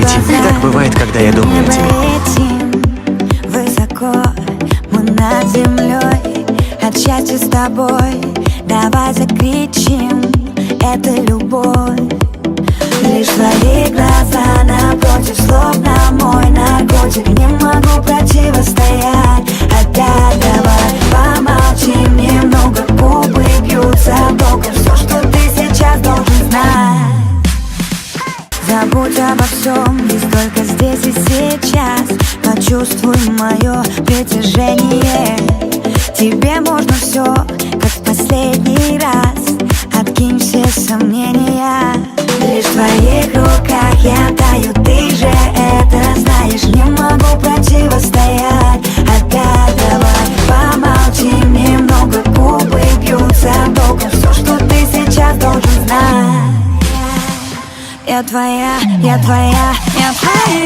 полетим. Так бывает, когда я думаю о тебе. Летим высоко, мы над землей, от счастья с тобой. Давай закричим, это любовь. Лишь твои глаза напротив слов на мой наркотик. Не могу противостоять. Опять давай помолчим немного, губы бьются боком. Все, что ты сейчас должен знать. Забудь обо всем, ведь только здесь и сейчас. Почувствуй мое притяжение. Тебе можно все, как в последний раз. Откинь все сомнения. Лишь в твоих руках я таю, ты же это знаешь. Не могу противостоять. Опять давай помолчим немного, губы бьются боком. Все, что ты сейчас должен знать. Я твоя, я твоя, я твоя.